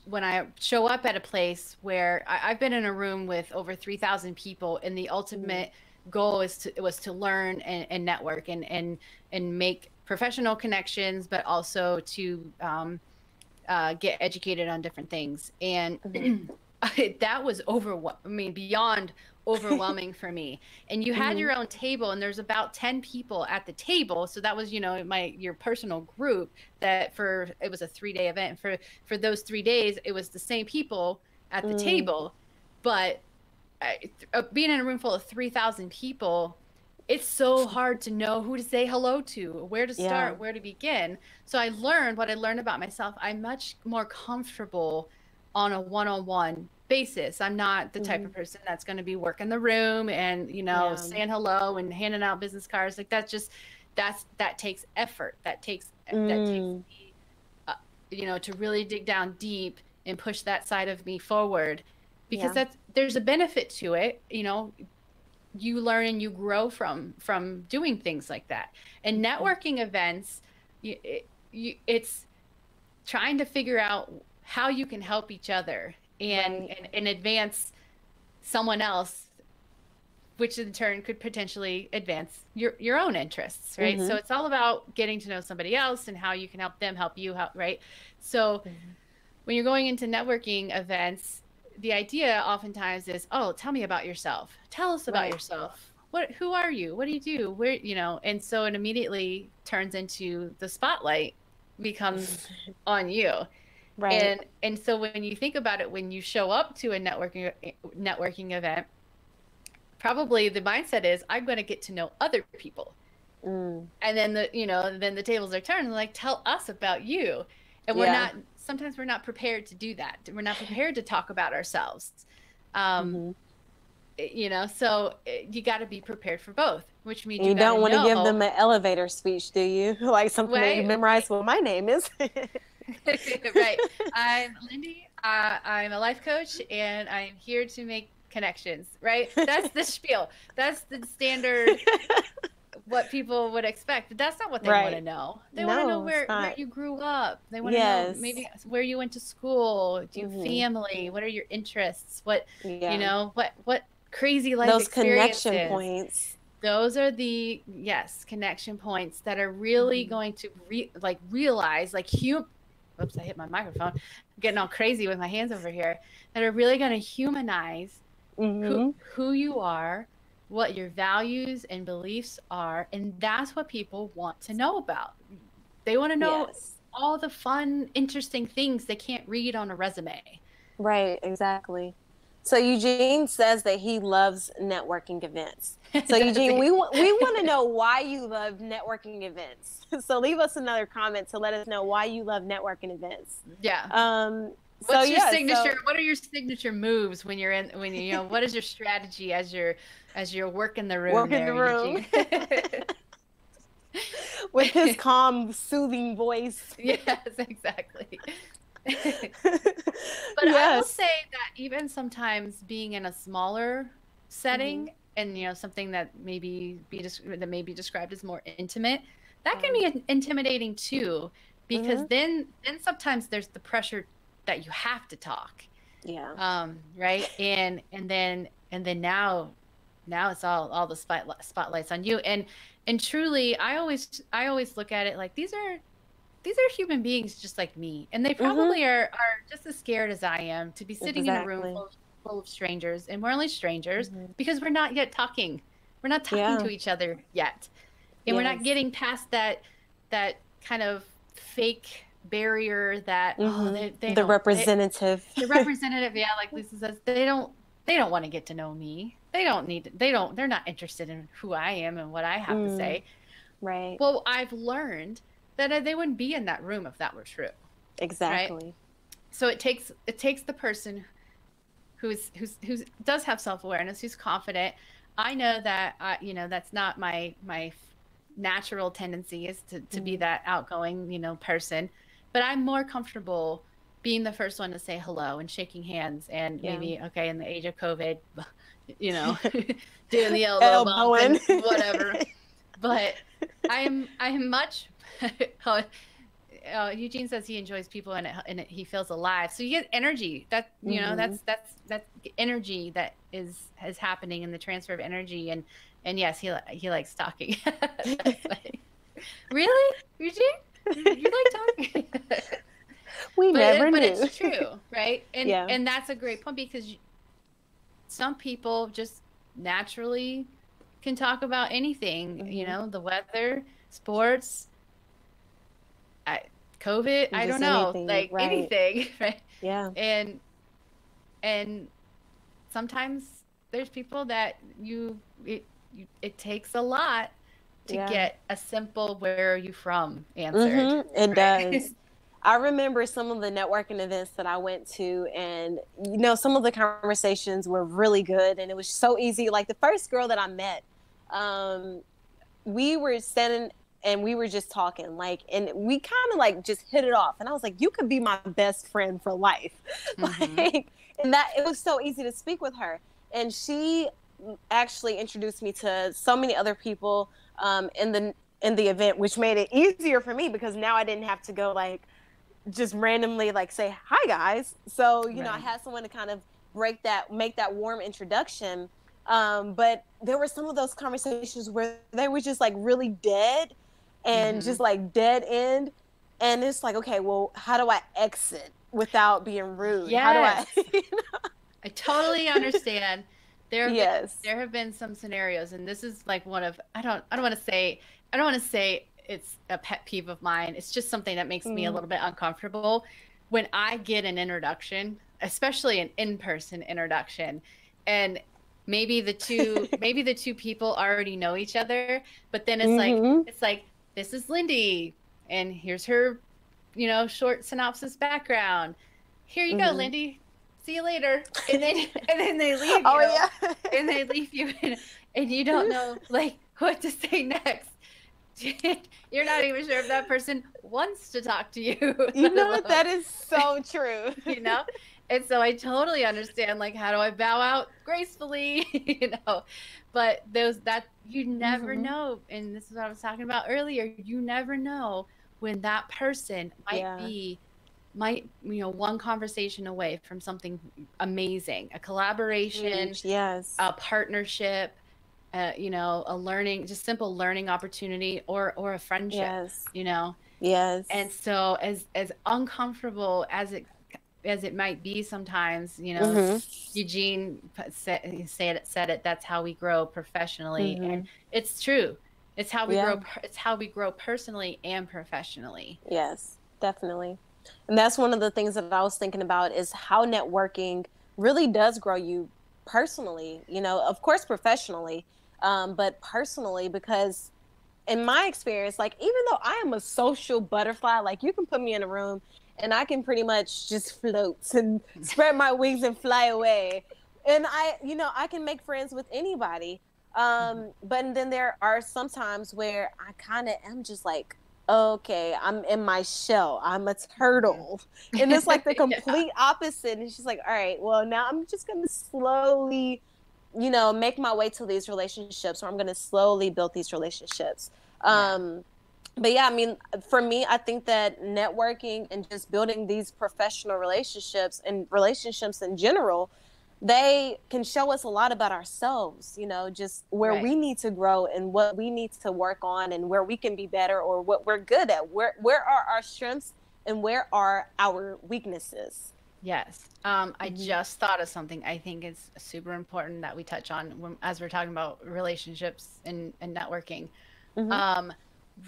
when I show up at a place where I've been in a room with over 3,000 people, and the Mm-hmm. ultimate goal was to learn and network and make professional connections, but also to get educated on different things. And that was I mean, beyond overwhelming for me. And you had Mm-hmm. your own table, and there's about 10 people at the table. So that was, your personal group it was a 3-day event. And for those 3 days, it was the same people at the Mm-hmm. table. But being in a room full of 3,000 people, it's so hard to know who to say hello to, where to Yeah. start, where to begin. So I learned what I learned about myself. I'm much more comfortable on a one-on-one basis. I'm not the type Mm-hmm. of person that's going to be working the room and, Yeah. saying hello and handing out business cards. Like that takes effort. That takes Mm. me, to really dig down deep and push that side of me forward, because Yeah. there's a benefit to it. You learn and you grow from doing things like that. And Mm-hmm. networking events, it's trying to figure out how you can help each other and, Right. and advance someone else, which in turn could potentially advance your own interests, right? Mm-hmm. So it's all about getting to know somebody else and how you can help them help you, right? So Mm-hmm. when you're going into networking events, the idea oftentimes is, oh, tell me about yourself. Tell us about Right. yourself. Who are you? What do you do? Where, and so it immediately turns into the spotlight becomes on you. Right. And so when you think about it, when you show up to a networking event, probably the mindset is, I'm going to get to know other people. Mm. And then then the tables are turned and like, tell us about you. And Yeah. sometimes we're not prepared to do that. We're not prepared to talk about ourselves. Um, Mm-hmm. so you got to be prepared for both, which means you You got to don't want to give know, them an elevator speech, do you? Like something they right? memorize. Well, my name is. Right. I'm Lindy. I'm a life coach, and I'm here to make connections, right? That's the spiel. That's the standard, what people would expect. But that's not what they want to Right. know. They want to know No, it's where not. you grew up. They want to know Yes. maybe where you went to school. Do you have Mm-hmm. family? What are your interests? What, Yeah. what crazy life Those connection experiences. points. Those are the, yes, connection points that are really Mm-hmm. going to realize, like, oops, I hit my microphone. I'm getting all crazy with my hands over here. That are really going to humanize who Mm-hmm. who you are, what your values and beliefs are, and that's what people want to know about. They want to know Yes. all the fun, interesting things they can't read on a resume. Right. Exactly. So Eugene says that he loves networking events. So Does Eugene, he? we want to know why you love networking events. So leave us another comment to let us know why you love networking events. Yeah. So What's your yeah, signature? so What are your signature moves when what is your strategy as you're working the room work in the there, room Eugene? with his calm, soothing voice. Yes, exactly. But I will Yes. say that even sometimes being in a smaller Mm-hmm. setting, and something that that may be described as more intimate, that can Uh, be intimidating too, because mm-hmm. then sometimes there's the pressure that you have to talk, Yeah. right? And then now it's all the spotlights on you. And truly, I always look at it like, these are human beings just like me, and they Mm-hmm. probably are just as scared as I am to be sitting in a room Exactly. full of strangers, and we're only strangers Mm-hmm. because we're not yet talking. We're not talking Yeah. to each other yet, and we're not Yes. getting past that kind of fake. barrier that, oh, they The don't, representative. the representative, yeah, like Lisa says, they don't want to get to know me. They don't need, they're not interested in who I am and what I have to say. Right. Well, I've learned that they wouldn't be in that room if that were true, right? Exactly. So it takes the person who does have self-awareness, who's confident. I know that you know, that's not my natural tendency is to be that outgoing, you know, person, but I'm more comfortable being the first one to say hello and shaking hands, and Yeah. maybe, okay, in the age of COVID, you know, doing the elbow bump Elbowing. and whatever. But I'm much Eugene says he enjoys people and he feels alive. So you get energy. That, you know, that's energy that is happening in the transfer of energy. And yes, he likes talking. Like, really, Eugene? You like talking? We never But knew. it's true, right? Yeah. And that's a great point, because some people just naturally can talk about anything. You know, the weather, sports, COVID, I Just don't know, anything. like Right. anything, right? Yeah. And and sometimes there's people that it takes a lot to Yeah. get a simple "where are you from" answered, It right? does. I remember some of the networking events that I went to, and you know, some of the conversations were really good, and it was so easy. Like the first girl that I met, um, we were standing and we were just talking, like, and we kind of like just hit it off. And I was like, you could be my best friend for life. Mm-hmm. Like, and that it was so easy to speak with her. And she actually introduced me to so many other people in the event, which made it easier for me because now I didn't have to go like just randomly like say hi guys. So you know, I Right. had someone to kind of make that warm introduction. But there were some of those conversations where they were just like really dead and Mm-hmm. just like dead end, and it's like, okay, well, how do I exit without being rude? How do I Yes, I totally understand. Yes. There have been some scenarios, and this is like one of, I don't want to say, I don't want to say it's a pet peeve of mine. It's just something that makes me a Mm, little bit uncomfortable when I get an introduction, especially an in-person introduction, and maybe the two people already know each other, but then mm-hmm. it's like, this is Lindy, and here's her, you know, short synopsis background. Here you go, Mm-hmm. Lindy. See you later. And then they leave Oh you, yeah. and they leave you, and you don't know like what to say next. You're not even sure if that person wants to talk to you, You let know what? alone, That is so true. you know? And so I totally understand, like, how do I bow out gracefully, you know? But those, that you never Mm-hmm. know. And this is what I was talking about earlier. You never know when that person Yeah. might, you know, one conversation away from something amazing, a collaboration, Huge. Yes. a partnership, you know, a learning, just simple learning opportunity, or a friendship, Yes. you know. And Yes. so as uncomfortable as it might be sometimes, you know, Mm-hmm. Eugene said it, that's how we grow professionally. And Mm-hmm. it's true. Yeah. It's how we grow personally and professionally. Yes, definitely. And that's one of the things that I was thinking about is how networking really does grow you personally, you know, of course, professionally, but personally, because in my experience, like, even though I am a social butterfly, like, you can put me in a room and I can pretty much just float and spread my wings and fly away. And you know, I can make friends with anybody. But then there are some times where I kind of am just like, okay, I'm in my shell. I'm a Mhm. turtle. And it's like the Yeah. complete opposite. And she's like, all right, well, now I'm just going to slowly, you know, make my way to these relationships, or I'm going to slowly build these relationships. Yeah. Um, but yeah, I mean, for me, I think that networking and just building these professional relationships and relationships in general, they can show us a lot about ourselves, you know, just where Right. we need to grow and what we need to work on and where we can be better or what we're good at. Where are our strengths and where are our weaknesses? Yes. I Mm-hmm. just thought of something I think is super important that we touch on as we're talking about relationships and networking. Mm-hmm. Um,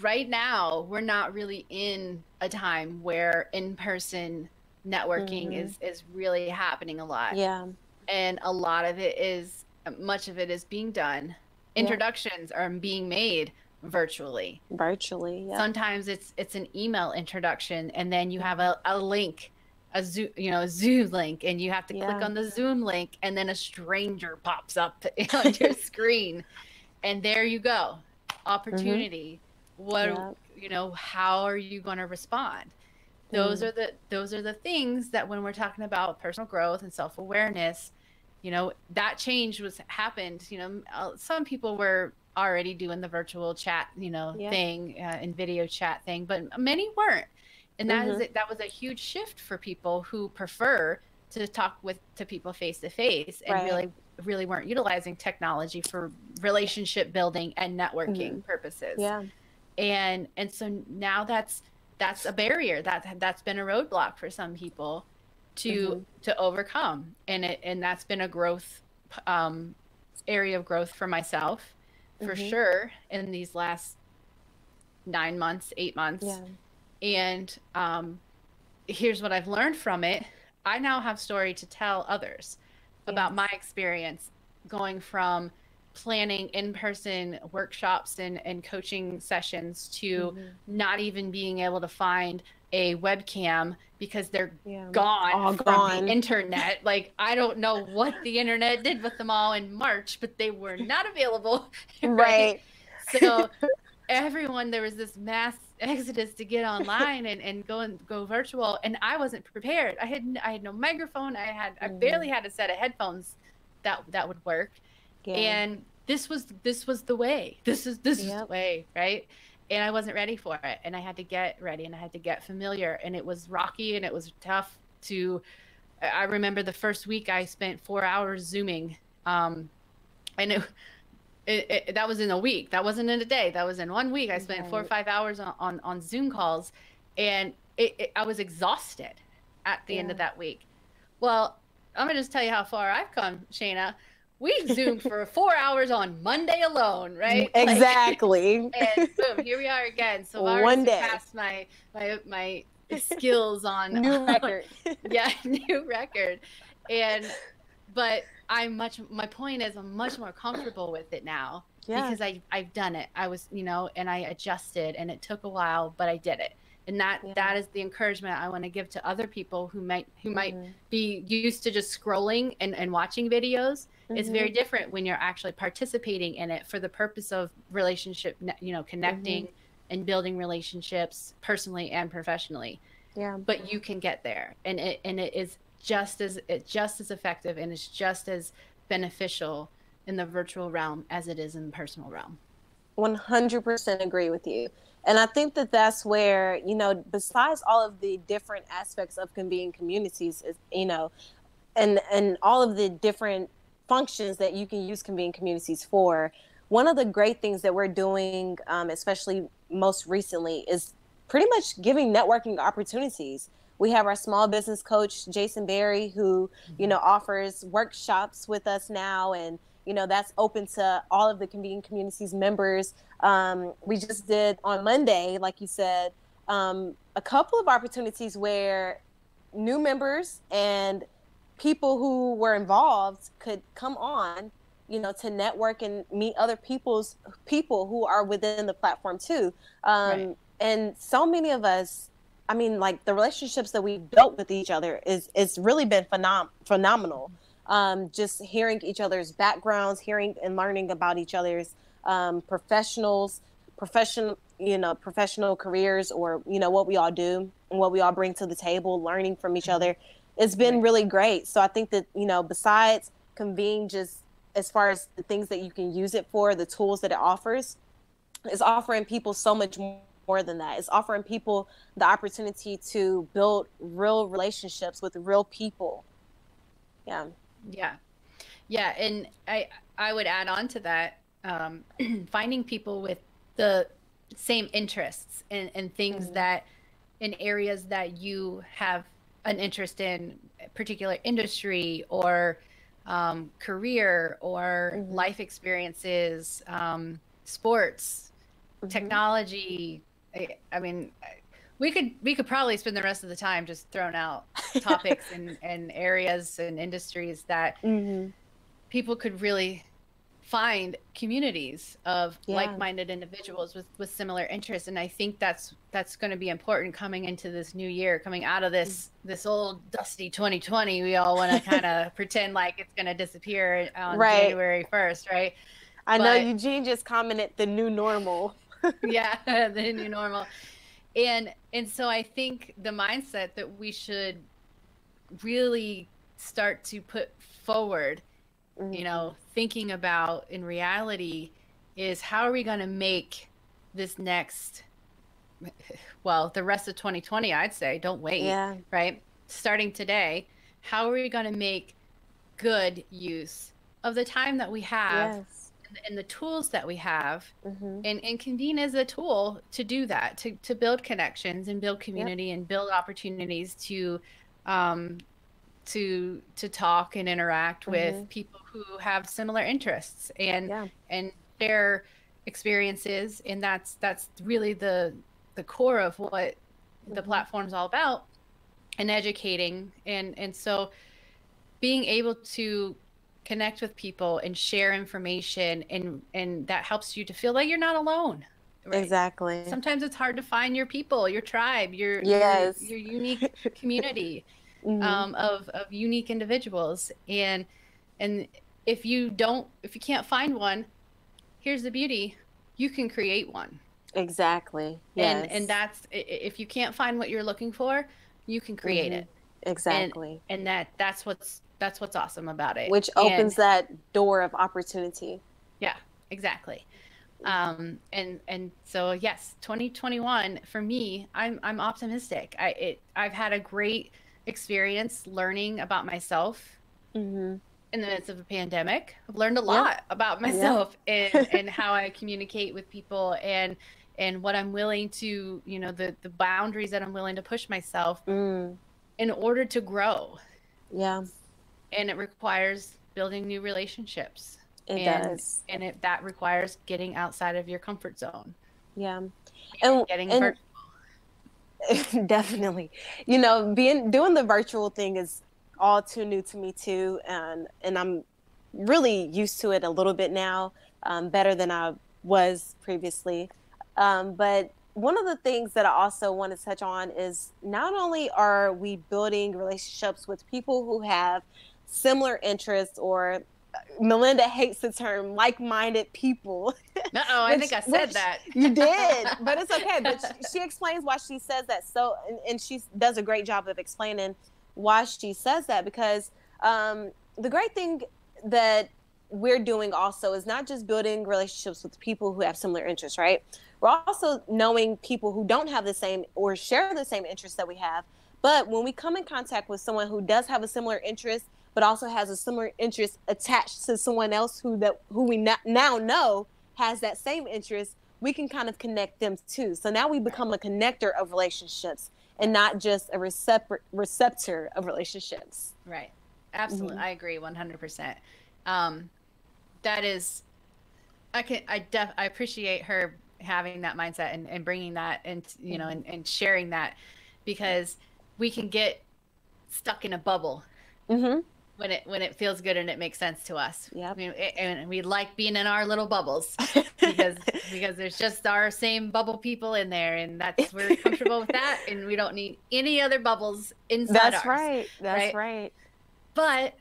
right now we're not really in a time where in-person networking Mm-hmm. is really happening a lot. Yeah. And a lot of it is, much of it is being done. Yeah. Introductions are being made virtually. Virtually. Yep. Sometimes it's an email introduction, and then you have Mm-hmm. a link, a Zoom, a Zoom link, and you have to click Yeah. on the Zoom link, and then a stranger pops up on your screen, and there you go. Mm-hmm. Opportunity. What, Yeah. how are you going to respond? Those Mm. are the things that when we're talking about personal growth and self-awareness, that change was happened. Some people were already doing the virtual chat, Yep. thing, and video chat thing, but many weren't. And Mm-hmm. that was a huge shift for people who prefer to talk to people face to face, and Right. really weren't utilizing technology for relationship building and Mm-hmm. networking purposes. Yeah. And so now that's a barrier that's been a roadblock for some people Mm-hmm. to overcome, and that's been a growth, um, area of growth for myself, for Mm-hmm. sure, in these last 9 months, 8 months. Yeah. And here's what I've learned from it. I now have story to tell others about my Yes. experience going from planning in-person workshops and coaching sessions to Mm-hmm. not even being able to find a webcam because they're Yeah. gone All from the gone. internet. Like, I don't know what the internet did with them all in March, but they were not available, right? Right. So everyone, there was this mass exodus to get online and go virtual, and I wasn't prepared. I had no microphone. I Mm-hmm. barely had a set of headphones that would work. Yeah. And this was the way. This is the Yep. way, right? And I wasn't ready for it, and I had to get ready, and I had to get familiar, and it was rocky, and it was tough to. I remember the first week I spent 4 hours zooming, and that was in a week. That wasn't in a day. That was in one week. I spent four or Right. 5 hours on Zoom calls, and I was exhausted at the end Yeah. of that week. Well, I'm gonna just tell you how far I've come, Shayna. We zoomed for 4 hours on Monday alone, right? Like, Exactly. and boom, here we are again. So I've already One day. surpassed my skills on, New record. yeah, new record. And but my point is I'm much more comfortable with it now Yeah. because I've done it. I was, and I adjusted, and it took a while, but I did it. And Yeah. that is the encouragement I want to give to other people who might Mm-hmm. be used to just scrolling and watching videos. It's Mm-hmm. very different when you're actually participating in it for the purpose of relationship, Mm-hmm. connecting and building relationships personally and professionally. Yeah. But you can get there, and it is just as effective, and it's just as beneficial in the virtual realm as it is in the personal realm. 100% agree with you. And I think that that's where, besides all of the different aspects of convening communities, is, and all of the different functions that you can use convening communities for, one of the great things that we're doing, especially most recently, is pretty much giving networking opportunities. We have our small business coach, Jason Berry, who, Mhm. offers workshops with us now. And, that's open to all of the convening communities members. We just did on Monday, like you said, a couple of opportunities where new members and people who were involved could come on, to network and meet other people who are within the platform too. Right. And so many of us, I mean, like the relationships that we've built with each other is really been phenomenal. Just hearing each other's backgrounds, hearing and learning about each other's professional careers, or what we all do and what we all bring to the table, learning from each Mhm. other. It's been Right. really great. So I think that, besides Convene, just as far as the things that you can use it for, the tools that it offers, is offering people so much more than that. It's offering people the opportunity to build real relationships with real people. Yeah. Yeah. Yeah, and I would add on to that, finding people with the same interests and things Mm-hmm. that in areas that you have an interest in, particular industry or, career or Mm-hmm. life experiences, sports. technology. I mean, we could probably spend the rest of the time just throwing out topics and areas and industries that people could really find communities of like-minded individuals with similar interests. And I think that's going to be important coming into this new year, coming out of this old dusty 2020. We all want to kind of pretend like it's going to disappear on January 1st, right? I know Eugene just commented the new normal. Yeah, the new normal. And so I think the mindset that we should really start to put forward, you know, thinking about in reality is how are we going to make this next, well, the rest of 2020, I'd say, don't wait, right? Starting today, how are we going to make good use of the time that we have and the tools that we have? And Convene is a tool to do that, to build connections and build community and build opportunities to talk and interact with people who have similar interests and share experiences. And that's really the core of what the platform's all about, and educating. And so being able to connect with people and share information, and that helps you to feel like you're not alone. Right? Exactly. Sometimes it's hard to find your people, your tribe, your unique community of unique individuals. And if you can't find one, here's the beauty: you can create one. Exactly. Yes. And that's, if you can't find what you're looking for, you can create it. Exactly. And that's what's awesome about it. Which opens that door of opportunity. Yeah, exactly. And so yes, 2021 for me, I'm optimistic. I've had a great experience learning about myself in the midst of a pandemic. I've learned a lot about myself and how I communicate with people and what I'm willing to, you know, the boundaries that I'm willing to push myself in order to grow. Yeah. And it requires building new relationships. It does. And that requires getting outside of your comfort zone. Yeah. And getting virtual. Definitely. You know, doing the virtual thing is all too new to me too. And I'm really used to it a little bit now, better than I was previously. But one of the things that I also want to touch on is not only are we building relationships with people who have similar interests, or Melinda hates the term like-minded people. I think I said that. You did, but it's okay. But she explains why she says that. So, and she does a great job of explaining why she says that, because the great thing that we're doing also is not just building relationships with people who have similar interests, right? We're also knowing people who don't have the same or share the same interests that we have. But when we come in contact with someone who does have a similar interest, but also has a similar interest attached to someone else who we now know has that same interest, we can kind of connect them too. So now we become a connector of relationships and not just a receptor of relationships. Right. Absolutely. I agree 100%. That is, I appreciate her having that mindset and bringing that and, you know, and sharing that, because we can get stuck in a bubble when it feels good and it makes sense to us. Yeah. I mean, and we like being in our little bubbles because there's just our same bubble people in there, and we're comfortable with that, and we don't need any other bubbles inside ours. That's right. But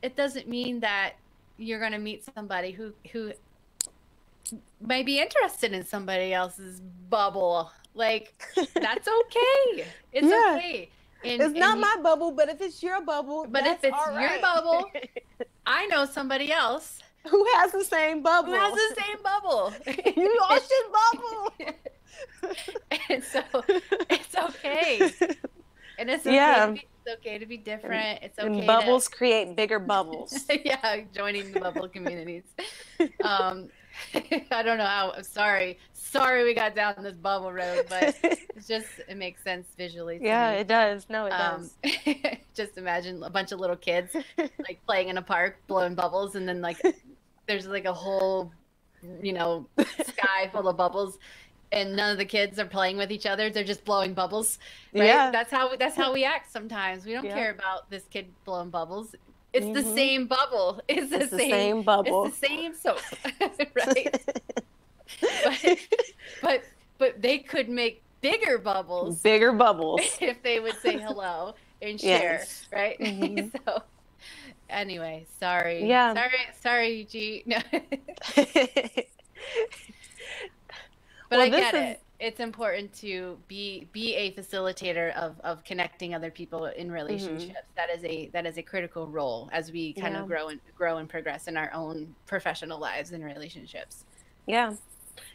it doesn't mean that you're going to meet somebody who may be interested in somebody else's bubble. Like, that's okay. It's okay. It's not my bubble, but if it's your bubble, but if it's your bubble, I know somebody else who has the same bubble. You all should bubble. And so it's okay. And it's okay. It's okay to be different. It's okay. And bubbles create bigger bubbles. Yeah, joining the bubble communities. I don't know how. Sorry we got down this bubble road, but it makes sense visually. Yeah, it does. No, it does. Just imagine a bunch of little kids like playing in a park, blowing bubbles, and then like there's like a whole you know, sky full of bubbles, and none of the kids are playing with each other. They're just blowing bubbles, right? Yeah. That's how we act sometimes. We don't Yep. care about this kid blowing bubbles. It's the Mhm. same bubble. It's the same bubble. It's the same soap, right? But but but they could make bigger bubbles Bigger bubbles. if they would say hello and share, Yes. right? Mhm. So anyway, Yeah. sorry, G. No. But Well, I this get is it. It's important to be a facilitator of connecting other people in mhm. relationships. That is a critical role as we kind of Yeah. grow and progress in our own professional lives and relationships. Yeah.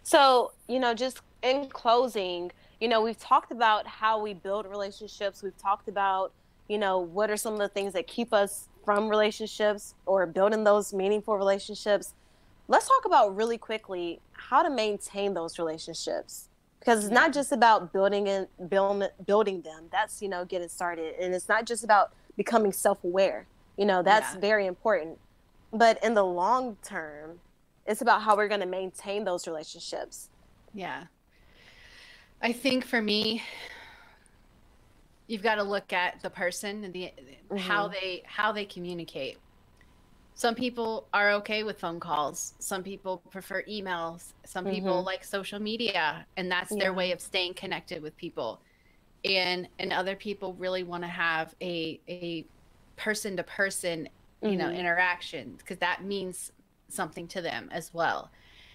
So, just in closing, we've talked about how we build relationships. We've talked about, what are some of the things that keep us from relationships or building those meaningful relationships. Let's talk about really quickly how to maintain those relationships. Because it's Yeah. not just about building them. That's, getting started. And it's not just about becoming self-aware. That's Yeah. very important. But in the long term, it's about how we're going to maintain those relationships. Yeah. I think for me, you've got to look at the person and the Hmm. how they communicate. Some people are okay with phone calls. Some people prefer emails. Some people Hmm. like social media, and that's their Yeah. way of staying connected with people. And other people really want to have a person to person, you know, Hmm. interaction because that means something to them as well.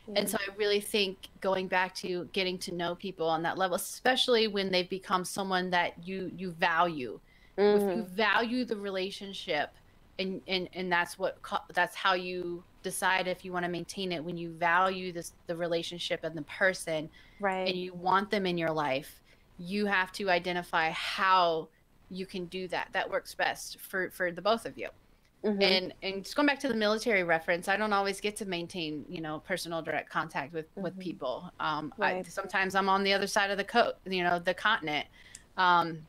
And Yeah. so I really think going back to getting to know people on that level, especially when they've become someone that you value, if you Hmm. value the relationship, and that's how you decide if you want to maintain it. When you value the relationship and the person, and Right. you want them in your life, you have to identify how you can do that. That works best for the both of you. Hmm. And just going back to the military reference, I don't always get to maintain, you know, personal direct contact with Hmm. people. I Right. sometimes I'm on the other side of the continent, um,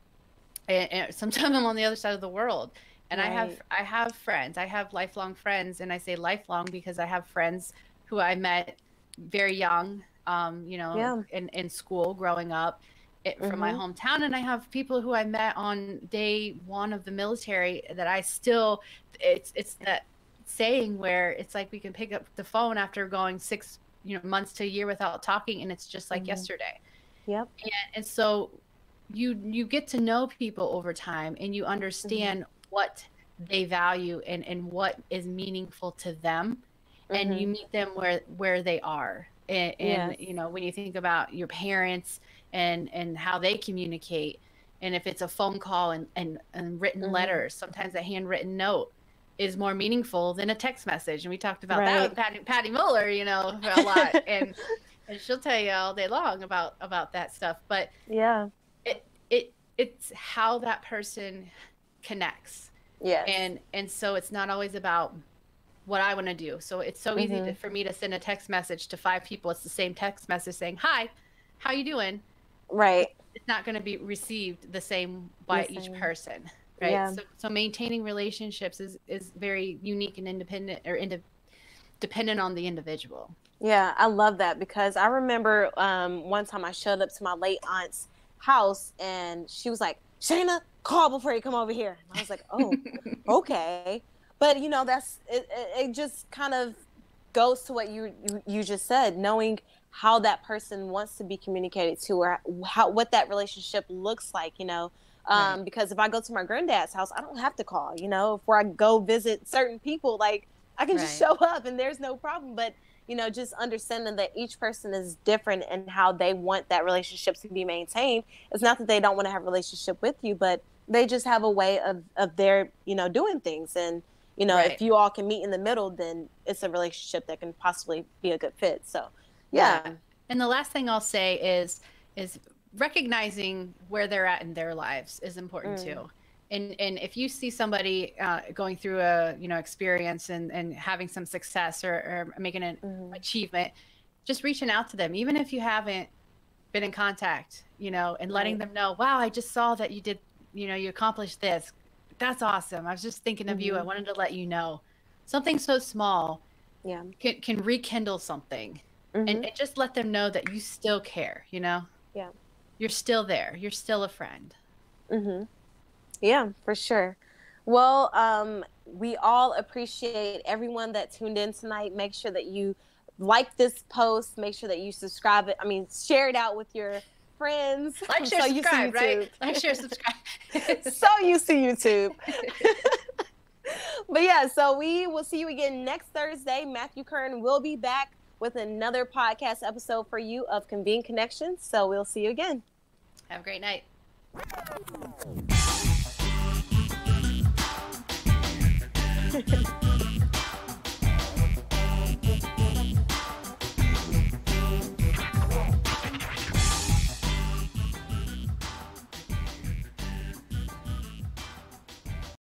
and sometimes I'm on the other side of the world. And Right. I have friends. I have lifelong friends, and I say lifelong because I have friends who I met very young, you know, Yeah. in school growing up from my Hmm. hometown, and I have people who I met on day one of the military that I still. It's that saying where it's like we can pick up the phone after going 6 months to a year without talking, and it's just like Hmm. yesterday. Yep. And so you get to know people over time and you Hmm. understand what they value and what is meaningful to them, and you Hmm. meet them where they are. And Yes. you know, when you think about your parents and how they communicate, and if it's a phone call and written Hmm. letters, sometimes a handwritten note is more meaningful than a text message. And we talked about that Right. with Patty Muller, you know, a lot. And she'll tell you all day long about that stuff. But Yeah. it's how that person connects. Yes. And so it's not always about what I want to do. So it's so easy Hmm. for me to send a text message to 5 people. It's the same text message saying, "Hi, how you doing?" Right. It's not going to be received the same The by each same. person, right? Yeah. So maintaining relationships is very unique and independent or dependent on the individual. Yeah, I love that because I remember one time I showed up to my late aunt's house and she was like, "Shayna, call before you come over here." And I was like, "Oh, okay." But that's it. It just kind of goes to what you just said, knowing how that person wants to be communicated to, or what that relationship looks like. Right. Because if I go to my granddad's house, I don't have to call. If I go visit certain people, like I can just Right. show up and there's no problem. But just understanding that each person is different and how they want that relationship to be maintained. It's not that they don't want to have a relationship with you, but they just have a way of their, doing things. And, if Right. you all can meet in the middle, then it's a relationship that can possibly be a good fit. So, Yeah. yeah. And the last thing I'll say is recognizing where they're at in their lives is important Mm, too. And if you see somebody going through a experience and having some success or making an mm, achievement, just reaching out to them, even if you haven't been in contact, and letting right. them know, wow, I just saw that you did, you accomplished this. That's awesome. I was just thinking of you. I Hmm. wanted to let you know something so small Yeah. can rekindle something, and just let them know that you still care, you know? Yeah. You're still there. You're still a friend. Yeah, for sure. Well, we all appreciate everyone that tuned in tonight. Make sure that you like this post. Make sure that you subscribe it. I mean, share it out with your friends. Like, I'm share, so used to subscribe, right? YouTube. Like, share, subscribe. So used to YouTube. But yeah, so we will see you again next Thursday. Matthew Kern will be back with another podcast episode for you of Convene Connections. So we'll see you again. Have a great night.